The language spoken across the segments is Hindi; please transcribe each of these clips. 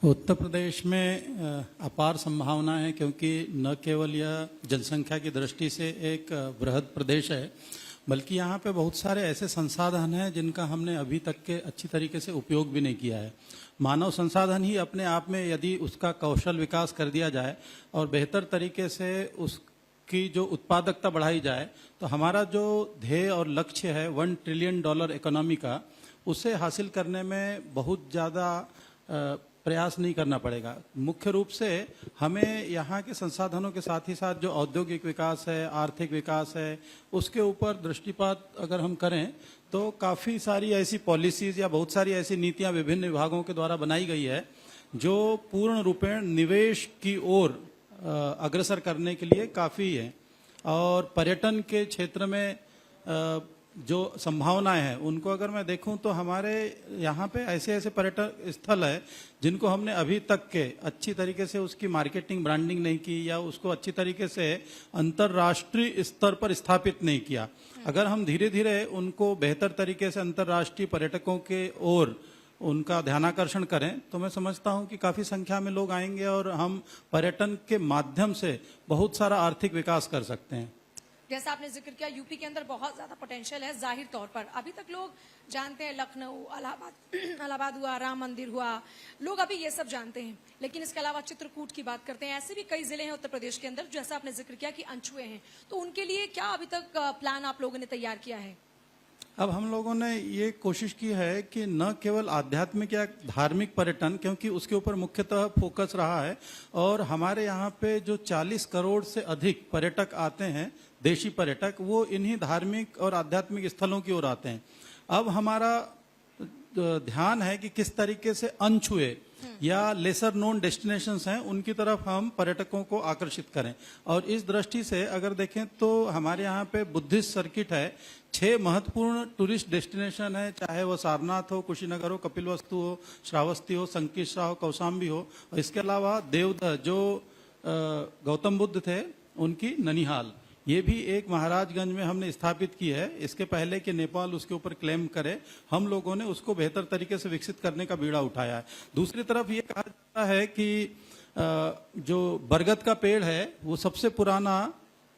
उत्तर प्रदेश में अपार संभावना है, क्योंकि न केवल यह जनसंख्या की दृष्टि से एक बृहद प्रदेश है, बल्कि यहाँ पे बहुत सारे ऐसे संसाधन हैं जिनका हमने अभी तक के अच्छी तरीके से उपयोग भी नहीं किया है। मानव संसाधन ही अपने आप में यदि उसका कौशल विकास कर दिया जाए और बेहतर तरीके से उसकी जो उत्पादकता बढ़ाई जाए, तो हमारा जो ध्येय और लक्ष्य है $1 ट्रिलियन इकोनॉमी का, उसे हासिल करने में बहुत ज़्यादा प्रयास नहीं करना पड़ेगा। मुख्य रूप से हमें यहाँ के संसाधनों के साथ ही साथ जो औद्योगिक विकास है, आर्थिक विकास है, उसके ऊपर दृष्टिपात अगर हम करें तो काफ़ी सारी ऐसी पॉलिसीज या बहुत सारी ऐसी नीतियाँ विभिन्न विभागों के द्वारा बनाई गई है जो पूर्ण रूपेण निवेश की ओर अग्रसर करने के लिए काफ़ी है। और पर्यटन के क्षेत्र में जो संभावनाएं हैं उनको अगर मैं देखूं तो हमारे यहाँ पे ऐसे ऐसे पर्यटन स्थल है जिनको हमने अभी तक के अच्छी तरीके से उसकी मार्केटिंग ब्रांडिंग नहीं की या उसको अच्छी तरीके से अंतर्राष्ट्रीय स्तर पर स्थापित नहीं किया। अगर हम धीरे धीरे उनको बेहतर तरीके से अंतर्राष्ट्रीय पर्यटकों के ओर उनका ध्यानाकर्षण करें तो मैं समझता हूं कि काफ़ी संख्या में लोग आएंगे और हम पर्यटन के माध्यम से बहुत सारा आर्थिक विकास कर सकते हैं। जैसा आपने जिक्र किया, यूपी के अंदर बहुत ज्यादा पोटेंशियल है जाहिर तौर पर। अभी तक लोग जानते हैं लखनऊ, इलाहाबाद हुआ, राम मंदिर हुआ, लोग अभी ये सब जानते हैं, लेकिन इसके अलावा चित्रकूट की बात करते हैं। ऐसे भी कई जिले हैं उत्तर प्रदेश के अंदर, जैसा आपने जिक्र किया कि अनछुए हैं, तो उनके लिए क्या अभी तक प्लान आप लोगों ने तैयार किया है? अब हम लोगों ने ये कोशिश की है कि न केवल आध्यात्मिक या धार्मिक पर्यटन, क्योंकि उसके ऊपर मुख्यतः फोकस रहा है, और हमारे यहाँ पे जो 40 करोड़ से अधिक पर्यटक आते हैं, देशी पर्यटक, वो इन्हीं धार्मिक और आध्यात्मिक स्थलों की ओर आते हैं। अब हमारा ध्यान है कि किस तरीके से अनछुए या लेसर नोन डेस्टिनेशंस हैं उनकी तरफ हम पर्यटकों को आकर्षित करें। और इस दृष्टि से अगर देखें तो हमारे यहाँ पे बुद्धिस्ट सर्किट है, 6 महत्वपूर्ण टूरिस्ट डेस्टिनेशन है, चाहे वो सारनाथ हो, कुशीनगर हो, कपिलवस्तु हो, श्रावस्ती हो, संकिश्रा हो, कौशाम्बी हो, और इसके अलावा देवदह जो गौतम बुद्ध थे उनकी ननिहाल, ये भी एक महाराजगंज में हमने स्थापित की है। इसके पहले कि नेपाल उसके ऊपर क्लेम करे, हम लोगों ने उसको बेहतर तरीके से विकसित करने का बीड़ा उठाया है। दूसरी तरफ ये कहा जाता है कि जो बरगद का पेड़ है वो सबसे पुराना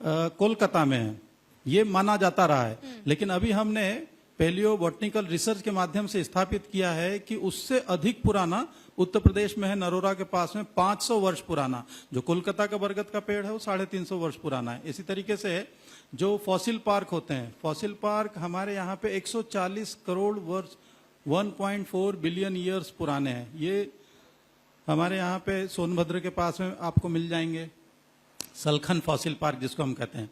कोलकाता में है, ये माना जाता रहा है, लेकिन अभी हमने पैलियो बॉटनिकल रिसर्च के माध्यम से स्थापित किया है कि उससे अधिक पुराना उत्तर प्रदेश में है, नरोरा के पास में, 500 वर्ष पुराना। जो कोलकाता का बरगद का पेड़ है वो 350 वर्ष पुराना है। इसी तरीके से जो फॉसिल पार्क होते हैं, फॉसिल पार्क हमारे यहाँ पे 140 करोड़ वर्ष 1.4 बिलियन ईयर्स पुराने हैं। ये हमारे यहाँ पे सोनभद्र के पास में आपको मिल जाएंगे, सलखन फॉसिल पार्क जिसको हम कहते हैं।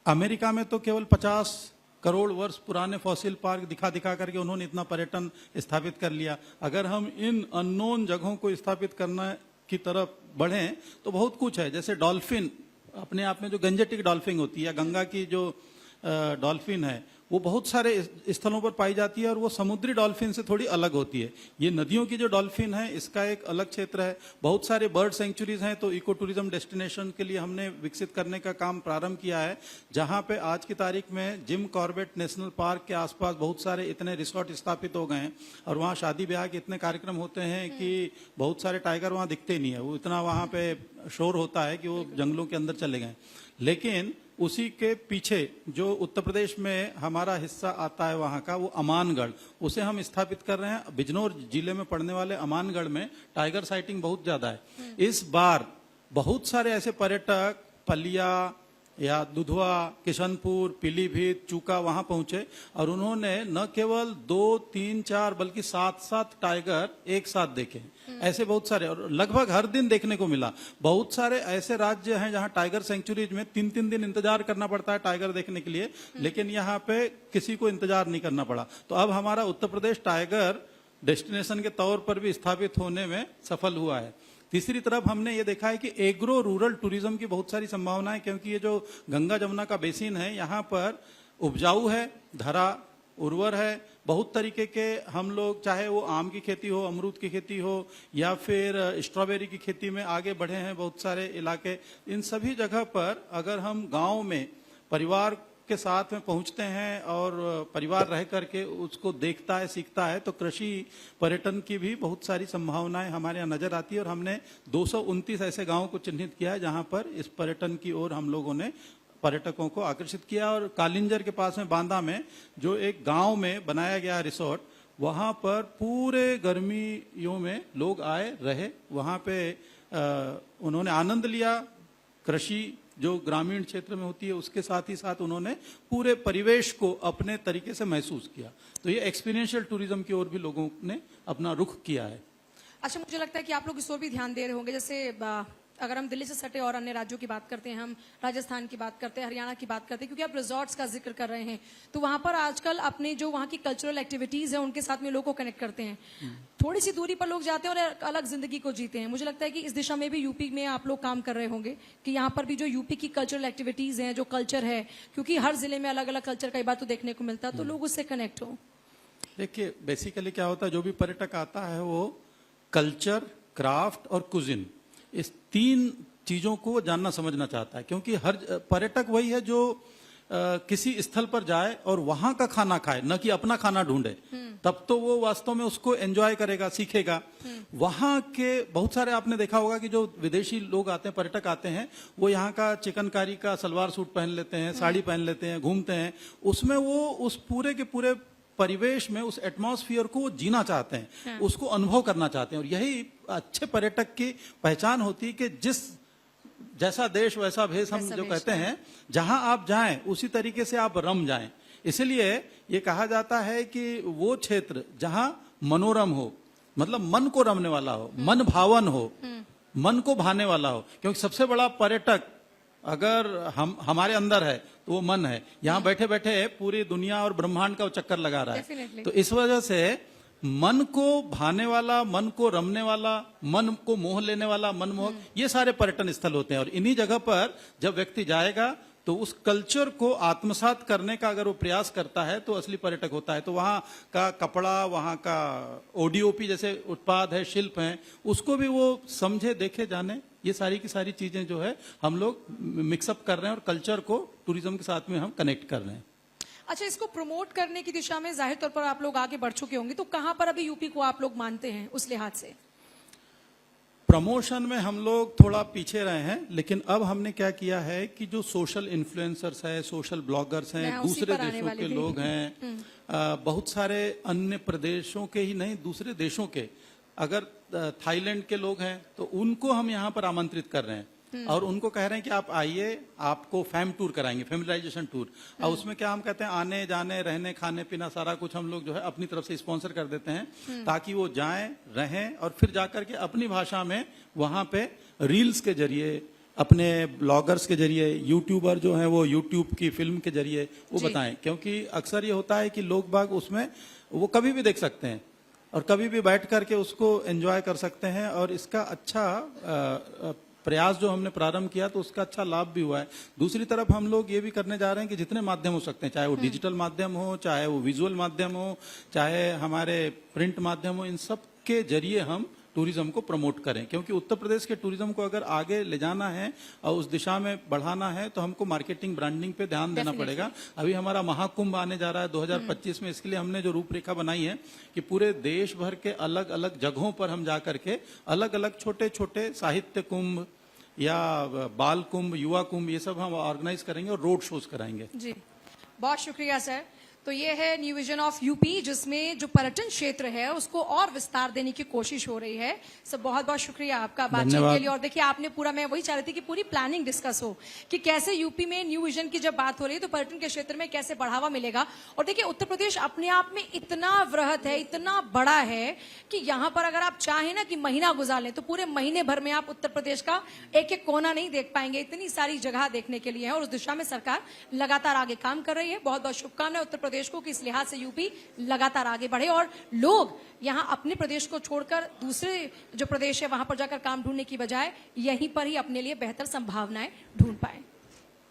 अमेरिका में तो केवल 50 करोड़ वर्ष पुराने फॉसिल पार्क दिखा दिखा करके उन्होंने इतना पर्यटन स्थापित कर लिया। अगर हम इन अननोन जगहों को स्थापित करने की तरफ बढ़ें तो बहुत कुछ है, जैसे डॉल्फिन, अपने आप में जो गंजेटिक डॉल्फिन होती है, गंगा की जो डॉल्फिन है, वो बहुत सारे स्थलों पर पाई जाती है और वो समुद्री डॉल्फिन से थोड़ी अलग होती है। ये नदियों की जो डॉल्फिन है इसका एक अलग क्षेत्र है। बहुत सारे बर्ड सेंचुरीज हैं, तो इको टूरिज्म डेस्टिनेशन के लिए हमने विकसित करने का काम प्रारंभ किया है, जहां पे आज की तारीख में जिम कॉर्बेट नेशनल पार्क के आसपास बहुत सारे इतने रिसोर्ट स्थापित हो गए हैं और वहाँ शादी ब्याह के इतने कार्यक्रम होते हैं कि बहुत सारे टाइगर वहाँ दिखते नहीं है, वो इतना वहाँ पे शोर होता है कि वो जंगलों के अंदर चले गए। लेकिन उसी के पीछे जो उत्तर प्रदेश में हमारा हिस्सा आता है वहाँ का, वो अमानगढ़, उसे हम स्थापित कर रहे हैं। बिजनौर जिले में पड़ने वाले अमानगढ़ में टाइगर साइटिंग बहुत ज्यादा है। इस बार बहुत सारे ऐसे पर्यटक पलिया या दुधवा, किशनपुर, पीलीभीत, चूका वहां पहुंचे और उन्होंने न केवल 2, 3, 4 बल्कि 7 टाइगर एक साथ देखे। ऐसे बहुत सारे, और लगभग हर दिन देखने को मिला। बहुत सारे ऐसे राज्य हैं जहां टाइगर सेंचुरीज में 3-3 दिन इंतजार करना पड़ता है टाइगर देखने के लिए, लेकिन यहाँ पे किसी को इंतजार नहीं करना पड़ा। तो अब हमारा उत्तर प्रदेश टाइगर डेस्टिनेशन के तौर पर भी स्थापित होने में सफल हुआ है। तीसरी तरफ हमने ये देखा है कि एग्रो रूरल टूरिज्म की बहुत सारी संभावनाएं, क्योंकि ये जो गंगा जमुना का बेसिन है यहाँ पर उपजाऊ है, धरा उर्वर है, बहुत तरीके के हम लोग, चाहे वो आम की खेती हो, अमरूद की खेती हो, या फिर स्ट्रॉबेरी की खेती में आगे बढ़े हैं बहुत सारे इलाके। इन सभी जगह पर अगर हम गांव में परिवार के साथ में पहुंचते हैं और परिवार रह करके उसको देखता है, सीखता है, तो कृषि पर्यटन की भी बहुत सारी संभावनाएं हमारे यहाँ नजर आती है। और हमने 229 ऐसे गांवों को चिन्हित किया है जहां पर इस पर्यटन की ओर हम लोगों ने पर्यटकों को आकर्षित किया। और कालिंजर के पास में बांदा में जो एक गांव में बनाया गया रिसोर्ट, वहां पर पूरे गर्मियों में लोग आए रहे, वहां पे उन्होंने आनंद लिया। कृषि जो ग्रामीण क्षेत्र में होती है उसके साथ ही साथ उन्होंने पूरे परिवेश को अपने तरीके से महसूस किया। तो ये एक्सपीरियंशियल टूरिज्म की ओर भी लोगों ने अपना रुख किया है। अच्छा, मुझे लगता है कि आप लोग इस ओर भी ध्यान दे रहे होंगे। जैसे अगर हम दिल्ली से सटे और अन्य राज्यों की बात करते हैं, हम राजस्थान की बात करते हैं, हरियाणा की बात करते हैं, क्योंकि आप रिजॉर्ट्स का जिक्र कर रहे हैं, तो वहां पर आजकल अपने जो वहां की कल्चरल एक्टिविटीज है उनके साथ में लोगों को कनेक्ट करते हैं। थोड़ी सी दूरी पर लोग जाते हैं और एक अलग जिंदगी को जीते हैं। मुझे लगता है कि इस दिशा में भी यूपी में आप लोग काम कर रहे होंगे कि यहाँ पर भी जो यूपी की कल्चरल एक्टिविटीज हैं, जो कल्चर है, क्योंकि हर जिले में अलग अलग कल्चर कई बार तो देखने को मिलता है, तो लोग उससे कनेक्ट हो। देखिए, बेसिकली क्या होता है, जो भी पर्यटक आता है वो कल्चर, क्राफ्ट और कुजिन, इस 3 चीजों को जानना समझना चाहता है। क्योंकि हर पर्यटक वही है जो किसी स्थल पर जाए और वहां का खाना खाए, न कि अपना खाना ढूंढे, तब तो वो वास्तव में उसको एंजॉय करेगा, सीखेगा। वहां के बहुत सारे आपने देखा होगा कि जो विदेशी लोग आते हैं, पर्यटक आते हैं, वो यहाँ का चिकनकारी का सलवार सूट पहन लेते हैं, साड़ी पहन लेते हैं, घूमते हैं। उसमें वो उस पूरे के पूरे परिवेश में, उस एटमॉस्फेयर को वो जीना चाहते हैं, उसको अनुभव करना चाहते हैं। और यही अच्छे पर्यटक की पहचान होती है कि जैसा देश वैसा भेष, हम जो कहते हैं, जहां आप जाएं उसी तरीके से आप रम जाएं। इसलिए ये कहा जाता है कि वो क्षेत्र जहां मनोरम हो, मतलब मन को रमने वाला हो, मन भावन हो, मन को भाने वाला हो। क्योंकि सबसे बड़ा पर्यटक अगर हमारे अंदर है तो वो मन है। यहाँ बैठे बैठे पूरी दुनिया और ब्रह्मांड का वो चक्कर लगा रहा है। तो इस वजह से मन को भाने वाला, मन को रमने वाला, मन को मोह लेने वाला, मनमोहक, ये सारे पर्यटन स्थल होते हैं। और इन्हीं जगह पर जब व्यक्ति जाएगा तो उस कल्चर को आत्मसात करने का अगर वो प्रयास करता है तो असली पर्यटक होता है। तो वहाँ का कपड़ा, वहाँ का ओडीओपी जैसे उत्पाद है, शिल्प हैं, उसको भी वो समझे, देखे, जाने। ये सारी की सारी चीजें जो है हम लोग मिक्सअप कर रहे हैं और कल्चर को टूरिज्म के साथ में हम कनेक्ट कर रहे हैं। अच्छा, इसको प्रमोट करने की दिशा में जाहिर तौर पर आप लोग आगे बढ़ चुके होंगे, तो कहां पर अभी यूपी को आप लोग मानते हैं उस लिहाज से? प्रमोशन में हम लोग थोड़ा पीछे रहे हैं, लेकिन अब हमने क्या किया है कि जो सोशल इन्फ्लुएंसर्स हैं, सोशल ब्लॉगर्स हैं, दूसरे देशों के लोग हैं, बहुत सारे अन्य प्रदेशों के ही नहीं, दूसरे देशों के, अगर थाईलैंड के लोग हैं तो उनको हम यहाँ पर आमंत्रित कर रहे हैं और उनको कह रहे हैं कि आप आइए, आपको फैम टूर कराएंगे, फैमिलाइजेशन टूर। और उसमें क्या हम कहते हैं, आने जाने, रहने, खाने पीना सारा कुछ हम लोग जो है अपनी तरफ से स्पॉन्सर कर देते हैं, ताकि वो जाएं, रहें और फिर जाकर के अपनी भाषा में वहां पे रील्स के जरिए, अपने ब्लॉगर्स के जरिए, यूट्यूबर जो हैं वो यूट्यूब की फिल्म के जरिए वो बताएं। क्योंकि अक्सर ये होता है कि लोग बाग उसमें वो कभी भी देख सकते हैं और कभी भी बैठ करके उसको एंजॉय कर सकते हैं। और इसका अच्छा प्रयास जो हमने प्रारंभ किया तो उसका अच्छा लाभ भी हुआ है। दूसरी तरफ हम लोग ये भी करने जा रहे हैं कि जितने माध्यम हो सकते हैं, चाहे वो डिजिटल माध्यम हो, चाहे वो विजुअल माध्यम हो, चाहे हमारे प्रिंट माध्यम हो, इन सब के जरिए हम टूरिज्म को प्रमोट करें। क्योंकि उत्तर प्रदेश के टूरिज्म को अगर आगे ले जाना है और उस दिशा में बढ़ाना है तो हमको मार्केटिंग, ब्रांडिंग पे ध्यान देना पड़ेगा। अभी हमारा महाकुंभ आने जा रहा है 2025 में, इसके लिए हमने जो रूपरेखा बनाई है कि पूरे देश भर के अलग अलग जगहों पर हम जा करके अलग अलग छोटे छोटे साहित्य कुंभ या बाल कुंभ, युवा कुंभ, ये सब हम ऑर्गेनाइज करेंगे और रोड शोज कराएंगे। जी, बहुत शुक्रिया सर। तो ये है न्यू विजन ऑफ यूपी, जिसमें जो पर्यटन क्षेत्र है उसको और विस्तार देने की कोशिश हो रही है। सब बहुत बहुत शुक्रिया आपका बातचीत के लिए। और देखिए, आपने पूरा, मैं वही चाह रही थी कि पूरी प्लानिंग डिस्कस हो कि कैसे यूपी में न्यू विजन की जब बात हो रही है तो पर्यटन के क्षेत्र में कैसे बढ़ावा मिलेगा। और देखिए, उत्तर प्रदेश अपने आप में इतना वृहत है, इतना बड़ा है कि यहाँ पर अगर आप चाहें ना कि महीना गुजार लें तो पूरे महीने भर में आप उत्तर प्रदेश का एक एक कोना नहीं देख पाएंगे। इतनी सारी जगह देखने के लिए है और उस दिशा में सरकार लगातार आगे काम कर रही है। बहुत बहुत शुभकामनाएं उत्तर प्रदेश को कि इस लिहाज से यूपी लगातार आगे बढ़े और लोग यहां अपने प्रदेश को छोड़कर दूसरे जो प्रदेश है वहां पर जाकर काम ढूंढने की बजाय यहीं पर ही अपने लिए बेहतर संभावनाएं ढूंढ पाए।